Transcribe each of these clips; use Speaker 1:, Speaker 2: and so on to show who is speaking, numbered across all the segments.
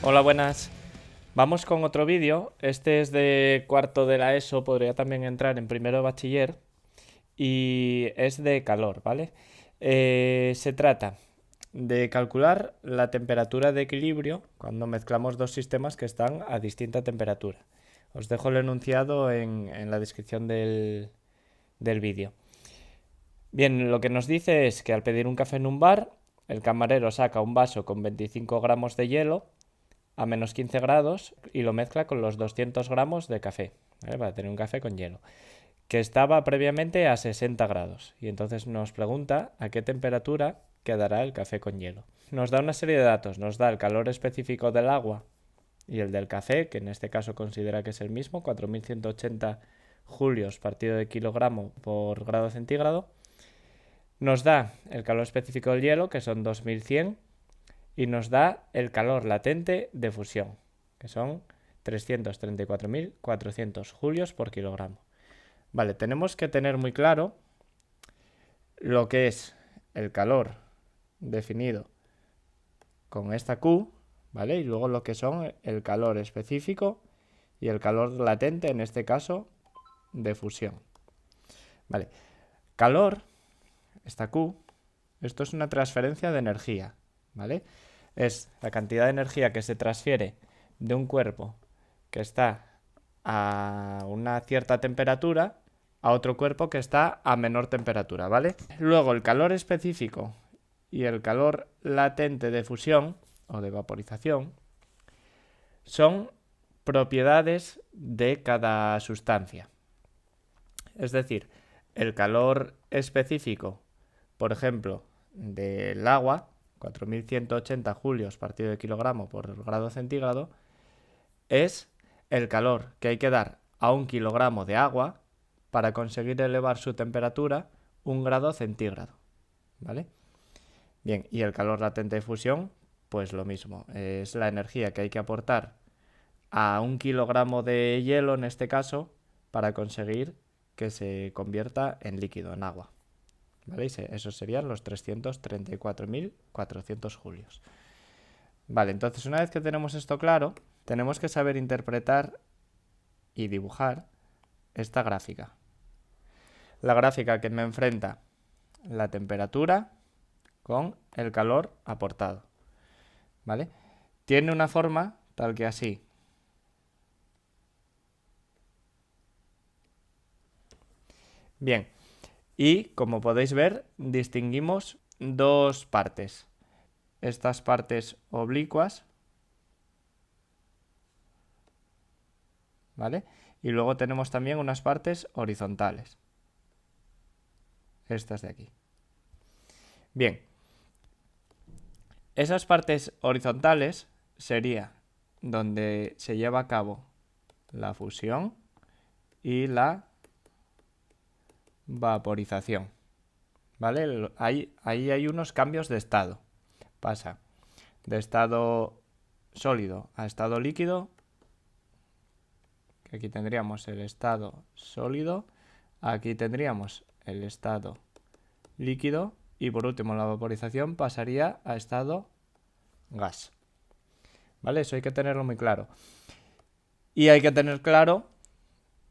Speaker 1: Hola, buenas. Vamos con otro vídeo. Este es de cuarto de la ESO, podría también entrar en primero de bachiller y es de calor, ¿vale? Se trata de calcular la temperatura de equilibrio cuando mezclamos dos sistemas que están a distinta temperatura. Os dejo el enunciado en la descripción del vídeo. Bien, lo que nos dice es que al pedir un café en un bar, el camarero saca un vaso con 25 gramos de hielo a menos 15 grados y lo mezcla con los 200 gramos de café, ¿vale? Para tener un café con hielo, que estaba previamente a 60 grados. Y entonces nos pregunta a qué temperatura quedará el café con hielo. Nos da una serie de datos, nos da el calor específico del agua y el del café, que en este caso considera que es el mismo, 4180 julios partido de kilogramo por grado centígrado. Nos da el calor específico del hielo, que son 2100, y nos da el calor latente de fusión, que son 334.400 julios por kilogramo. Vale, tenemos que tener muy claro lo que es el calor definido con esta Q, ¿vale? Y luego lo que son el calor específico y el calor latente, en este caso, de fusión. Vale, calor, esta Q, esto es una transferencia de energía, ¿vale? Es la cantidad de energía que se transfiere de un cuerpo que está a una cierta temperatura a otro cuerpo que está a menor temperatura, ¿vale? Luego el calor específico y el calor latente de fusión o de vaporización son propiedades de cada sustancia. Es decir, el calor específico, por ejemplo, del agua, 4180 julios partido de kilogramo por grado centígrado, es el calor que hay que dar a un kilogramo de agua para conseguir elevar su temperatura 1 grado centígrado, ¿vale? Bien, y el calor latente de fusión, pues lo mismo, es la energía que hay que aportar a un kilogramo de hielo, en este caso, para conseguir que se convierta en líquido, en agua. ¿Vale? Esos serían los 334.400 julios. Vale, entonces una vez que tenemos esto claro, tenemos que saber interpretar y dibujar esta gráfica. La gráfica que me enfrenta la temperatura con el calor aportado. ¿Vale? Tiene una forma tal que así. Bien, y como podéis ver, distinguimos dos partes. Estas partes oblicuas, ¿vale? Y luego tenemos también unas partes horizontales. Estas de aquí. Bien, esas partes horizontales sería donde se lleva a cabo la fusión y la vaporización. ¿Vale? Ahí hay unos cambios de estado. Pasa de estado sólido a estado líquido. Aquí tendríamos el estado sólido. Aquí tendríamos el estado líquido. Y por último, la vaporización pasaría a estado gas. ¿Vale? Eso hay que tenerlo muy claro. Y hay que tener claro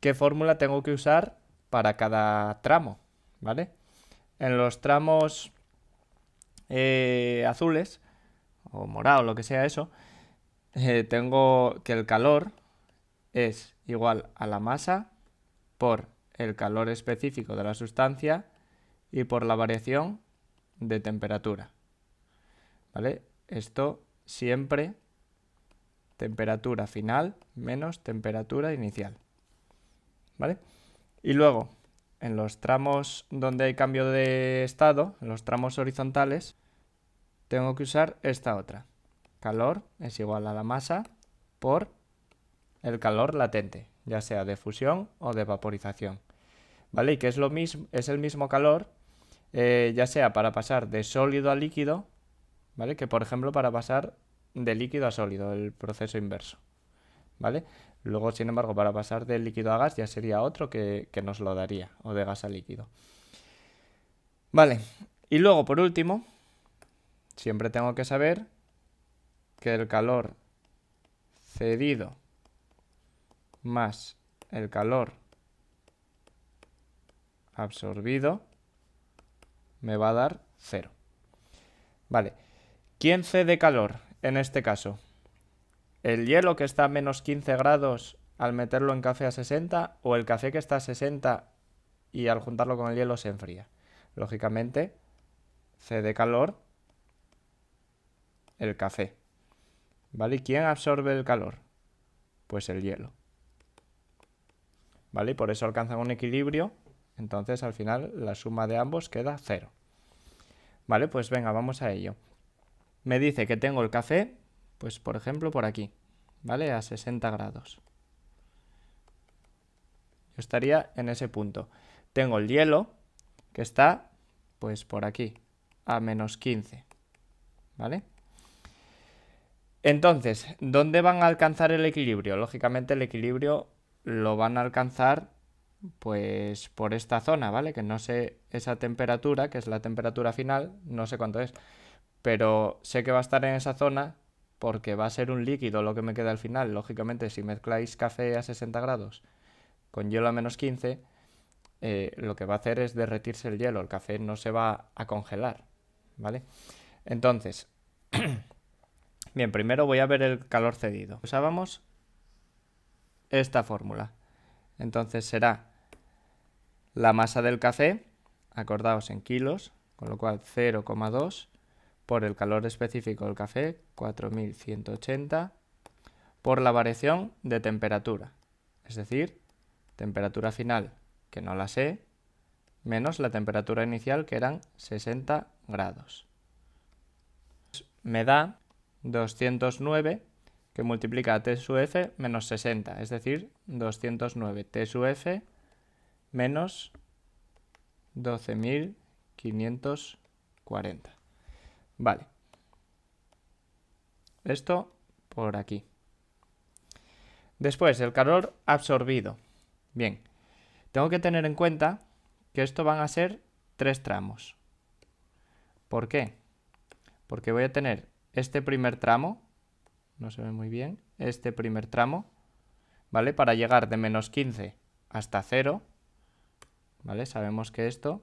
Speaker 1: qué fórmula tengo que usar para cada tramo. ¿Vale? En los tramos azules o morado, lo que sea eso, tengo que el calor es igual a la masa por el calor específico de la sustancia y por la variación de temperatura. ¿Vale? Esto siempre temperatura final menos temperatura inicial. ¿Vale? Y luego, en los tramos donde hay cambio de estado, en los tramos horizontales, tengo que usar esta otra. Calor es igual a la masa por el calor latente, ya sea de fusión o de vaporización. ¿Vale? Y que es lo mismo, es el mismo calor, ya sea para pasar de sólido a líquido, ¿vale? Que por ejemplo para pasar de líquido a sólido, el proceso inverso. ¿Vale? Luego, sin embargo, para pasar de líquido a gas ya sería otro que nos lo daría, o de gas a líquido. Vale, y luego por último, siempre tengo que saber que el calor cedido más el calor absorbido me va a dar 0. Vale. ¿Quién cede calor en este caso? ¿El hielo que está a menos 15 grados al meterlo en café a 60 o el café que está a 60 y al juntarlo con el hielo se enfría? Lógicamente, cede calor el café. ¿Vale? ¿Y quién absorbe el calor? Pues el hielo. ¿Vale? Y por eso alcanzan un equilibrio. Entonces, al final, la suma de ambos queda 0. Vale, pues venga, vamos a ello. Me dice que tengo el café, pues por ejemplo por aquí, ¿vale? A 60 grados. Yo estaría en ese punto. Tengo el hielo, que está, pues por aquí, a menos 15, ¿vale? Entonces, ¿dónde van a alcanzar el equilibrio? Lógicamente el equilibrio lo van a alcanzar pues por esta zona, ¿vale? Que no sé esa temperatura, que es la temperatura final, no sé cuánto es, pero sé que va a estar en esa zona porque va a ser un líquido lo que me queda al final. Lógicamente, si mezcláis café a 60 grados con hielo a menos 15, lo que va a hacer es derretirse el hielo, el café no se va a congelar, ¿vale? Entonces, bien, primero voy a ver el calor cedido. Usábamos esta fórmula. Entonces será la masa del café, acordaos en kilos, con lo cual 0,2 por el calor específico del café, 4180, por la variación de temperatura, es decir, temperatura final, que no la sé, menos la temperatura inicial, que eran 60 grados. Me da 209, que multiplica a T sub F menos 60, es decir, 209 T sub F menos 12.540. Vale. Esto por aquí. Después, el calor absorbido. Bien, tengo que tener en cuenta que esto van a ser 3 tramos. ¿Por qué? Porque voy a tener este primer tramo, no se ve muy bien, este primer tramo, ¿vale? Para llegar de menos 15 hasta 0, ¿vale? Sabemos que esto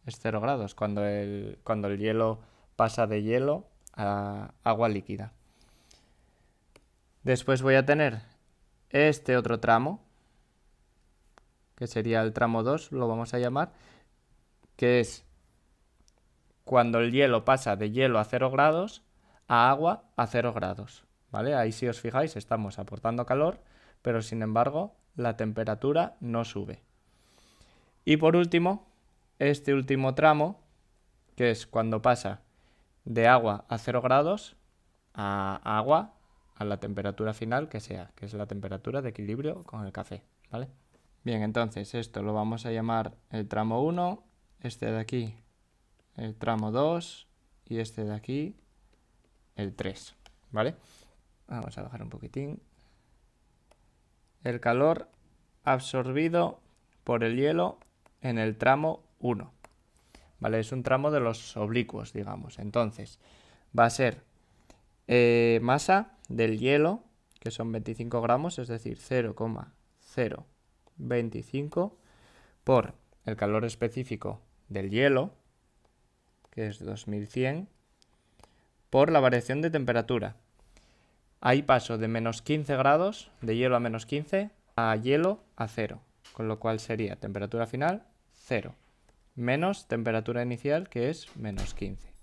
Speaker 1: es 0 grados cuando el hielo pasa de hielo a agua líquida. Después voy a tener este otro tramo, que sería el tramo 2, lo vamos a llamar, que es cuando el hielo pasa de hielo a 0 grados a agua a 0 grados, ¿vale? Ahí si os fijáis estamos aportando calor, pero sin embargo la temperatura no sube. Y por último, este último tramo, que es cuando pasa de agua a 0 grados a agua a la temperatura final que sea, que es la temperatura de equilibrio con el café, ¿vale? Bien, entonces esto lo vamos a llamar el tramo 1, este de aquí el tramo 2 y este de aquí el 3, ¿vale? Vamos a bajar un poquitín. El calor absorbido por el hielo en el tramo 1, ¿vale? Es un tramo de los oblicuos, digamos. Entonces, va a ser masa del hielo, que son 25 gramos, es decir, 0,025 por el calor específico del hielo, que es 2100, por la variación de temperatura. Ahí paso de menos 15 grados, de hielo a menos 15, a hielo a 0, con lo cual sería temperatura final 0, menos temperatura inicial, que es menos 15.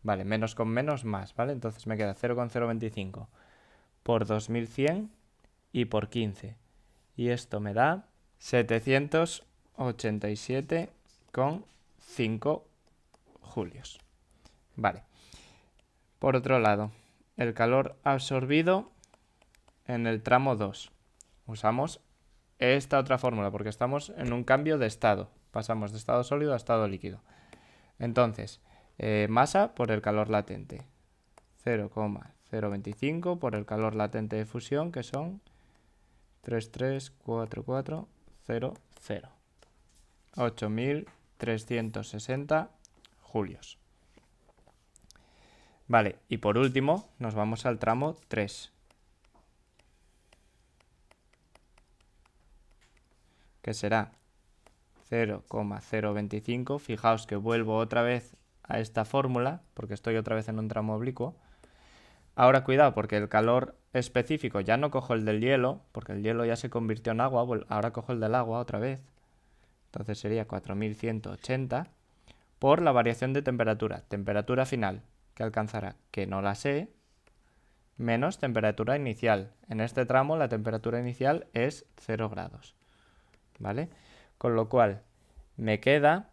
Speaker 1: Vale, menos con menos más, ¿vale? Entonces me queda 0,025 por 2100 y por 15. Y esto me da 787,5 julios. Vale. Por otro lado, el calor absorbido en el tramo 2. Usamos esta otra fórmula porque estamos en un cambio de estado. Pasamos de estado sólido a estado líquido. Entonces, masa por el calor latente. 0,025 por el calor latente de fusión, que son 334400. 8.360 julios. Vale, y por último nos vamos al tramo 3. Que será 0,025. Fijaos que vuelvo otra vez a esta fórmula, porque estoy otra vez en un tramo oblicuo. Ahora cuidado, porque el calor específico ya no cojo el del hielo, porque el hielo ya se convirtió en agua, ahora cojo el del agua otra vez. Entonces sería 4180 por la variación de temperatura. Temperatura final, que alcanzará, que no la sé, menos temperatura inicial. En este tramo la temperatura inicial es 0 grados. ¿Vale? Con lo cual me queda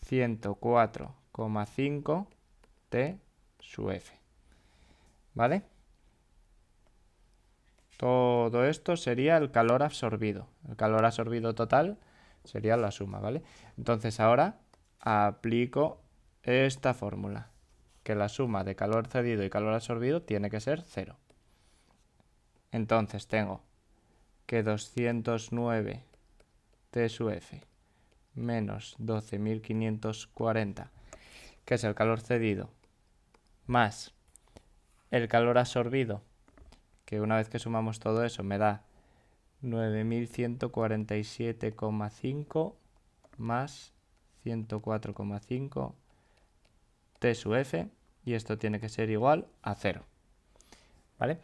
Speaker 1: 104,5 T sub F. ¿Vale? Todo esto sería el calor absorbido. El calor absorbido total sería la suma, ¿vale? Entonces ahora aplico esta fórmula, que la suma de calor cedido y calor absorbido tiene que ser 0. Entonces tengo que 209 T sub F menos 12.540, que es el calor cedido, más el calor absorbido, que una vez que sumamos todo eso me da 9.147,5 más 104,5 T sub F, y esto tiene que ser igual a 0. ¿Vale?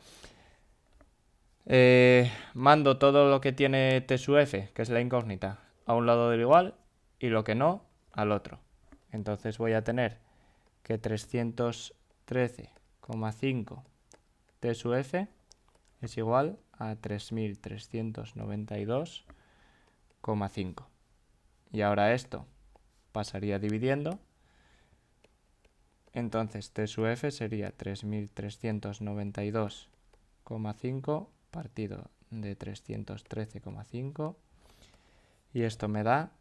Speaker 1: Mando todo lo que tiene T sub F, que es la incógnita, a un lado del igual, y lo que no, al otro. Entonces voy a tener que 313,5 T sub F es igual a 3.392,5. Y ahora esto pasaría dividiendo. Entonces T sub F sería 3.392,5 partido de 313,5. Y esto me da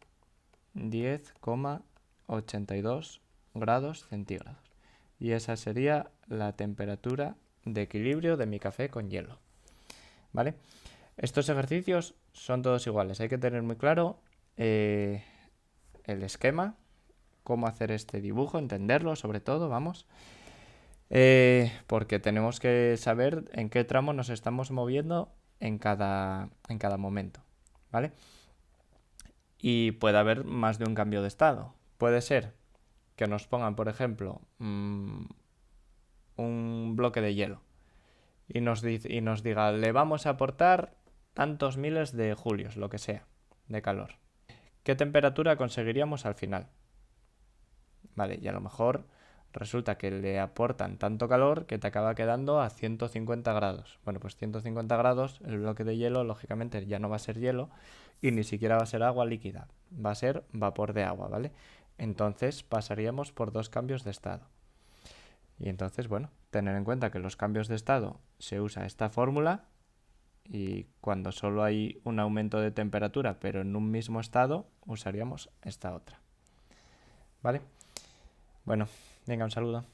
Speaker 1: 10,82 grados centígrados. Y esa sería la temperatura de equilibrio de mi café con hielo. ¿Vale? Estos ejercicios son todos iguales. Hay que tener muy claro el esquema, cómo hacer este dibujo, entenderlo sobre todo, vamos. Porque tenemos que saber en qué tramo nos estamos moviendo en cada momento. ¿Vale? Y puede haber más de un cambio de estado. Puede ser que nos pongan, por ejemplo, un bloque de hielo y nos diga, le vamos a aportar tantos miles de julios, lo que sea, de calor. ¿Qué temperatura conseguiríamos al final? Vale, y a lo mejor resulta que le aportan tanto calor que te acaba quedando a 150 grados. Bueno, pues 150 grados, el bloque de hielo, lógicamente, ya no va a ser hielo y ni siquiera va a ser agua líquida, va a ser vapor de agua, ¿vale? Entonces pasaríamos por dos cambios de estado. Y entonces, bueno, tener en cuenta que los cambios de estado se usa esta fórmula, y cuando solo hay un aumento de temperatura pero en un mismo estado usaríamos esta otra. ¿Vale? Bueno, venga, un saludo.